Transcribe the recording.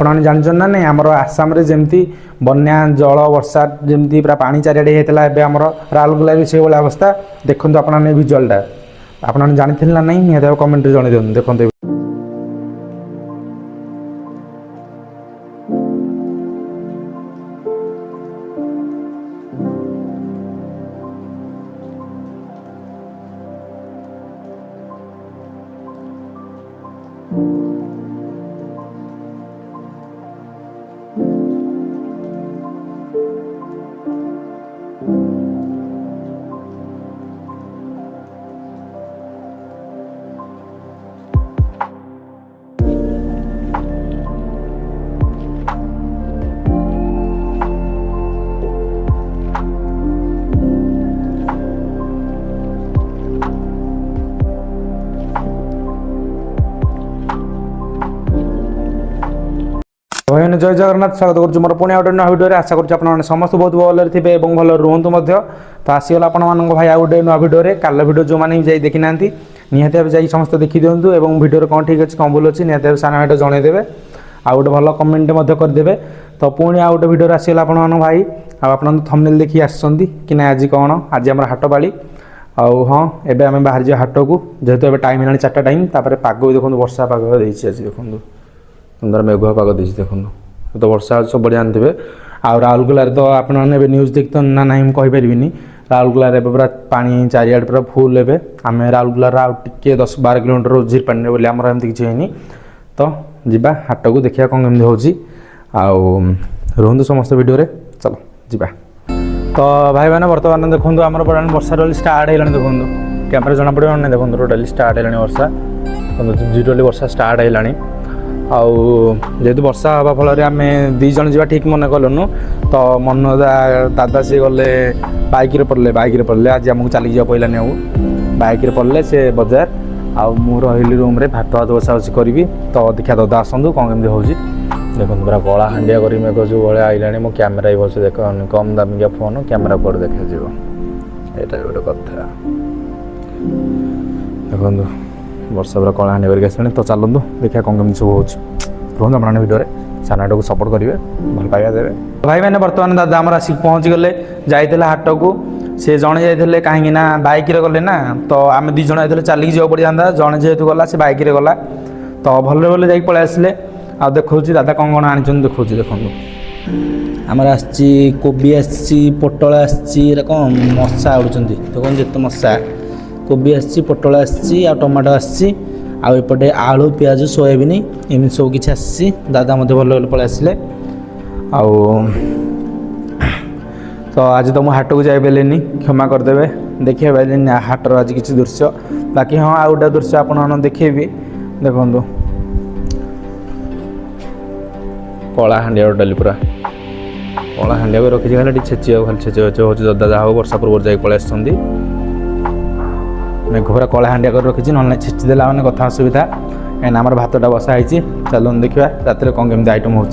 आपने जानते ना नहीं आमर आसाम रे जमती बन्या जल वर्षा जमती पूरा पानी चारिआडे होता है आमर राउरकेला भी से भाई अवस्था देखते आपने भिजुआलटा आपने जानी ना नहीं निहत कमेंट जन दिखाते देखते। भाई जय जगन्नाथ स्वागत करुँ मोर पुणी गोटे नुआ भिडियो आशा करुँ समस्त बहुत भल थे और भल रुहतु तो आसीगला आपण भाई आ गए नुआ भिडियो काल भिडियो जो मैंने जाई देखी ना निहत भाव जा समस्त देखी दिंतु और भिडियो कौन ठीक अच्छे कौन भूल अच्छी निहत भाव साना भाई जनईदेवे आ गए भल कमेंट करदे। तो पुणी आ गए भिडियो आसीगला आपण भाई आप थंबनेल देखी आसुँच कि ना आज कौन आज आम हाट पाली आउ हाँ एवं आम बाहर जा हाट को जेहेतु टाइम है 4टा टाइम पाग भी देखो वर्षा पाग आज देखो सुंदर मेघुआ पाग देखिए देखो तो वर्षा सब बढ़िया जानते आ राउरकेला तो आपने न्यूज देखते ना ना मुझे राउरकेला पूरा पानी चारिआडे पूरा फुल ए आम राउरकेला टे 10-12 किलोमीटर झीर पानी बोली आमर एमती किसी है तो जीवा हाट को देखा कौन कमी हो रुहतु समस्त भिडियो चलो जीवा। तो भाई मैंने बर्तमान देखो आम वर्षा टोटाली स्टार्ट है देखो कैमेरा जना पड़े ना देखो टोटाली स्टार्ट है वर्षा टोटाली वर्षा स्टार्ट है आउ जेहेतु वर्षा हवा फल आम दीज जा ठीक मन कलुनु तो मन दादा सी गले बाइक पड़े आज आमको चलिक जा पड़ानी आउ बाइक पड़े से बजार आउ मु रही रूम रे भात भात बसा बसी करी तो देखा दादा आसतु कौन कमी हो देखो पूरा कला हांडिया कर मेघ जो भाई आईला मो कैमेरा भल से देख कम दामिका फोन कैमेरा पर देखा यहाँ गोटे कथा देखो वर्षा पूरा कला हांडिया करके आसानी तो चलतु देखा कौन कमी सब हो रुहतु अपने भिडियो सानाटा को सपोर्ट करेंगे भल पाइबा देवे। भाई मैंने बर्तमान दादा आमर आसिक पहुँच गले जाइए हाट को से जड़े जाइए कहीं बाइक गले ना तो आम 2 जण जाइए चलिक जा पड़ जाता जड़े जेहेतु गला से बाइक गला तो भल भल जा पलि आसिले आ देखो दादा कौन कौन आनी देखो देखो आमर आबी पोटल आम मशा उड़ुं देखो जिते मशा कोबी आसी पोटल आसी टमाटो आसी आउपटे आलू पियाज सोयाबीन एमती सब किसी आसी दादा मत भल भल पलि आसिले तो आज तो मुझे हाट को जाइए क्षमा करदे देखिए पारे हाटर आज किसी दृश्य बाकी हाँ आ गए दृश्य आप देखेबी देखो कला हांडिया टोटाली पूरा कला हांडिया को रखी खाली छेची खाली छेची हो जदा जहाँ हो वर्षा पूर्व जा पलि आस मेघ पूरा कला हांडिया कर रखी ना छेचीदेला मैंने कथा असुविधा कहीं भातटा बसा चलो देखा रात कौन कमी आइटम हो।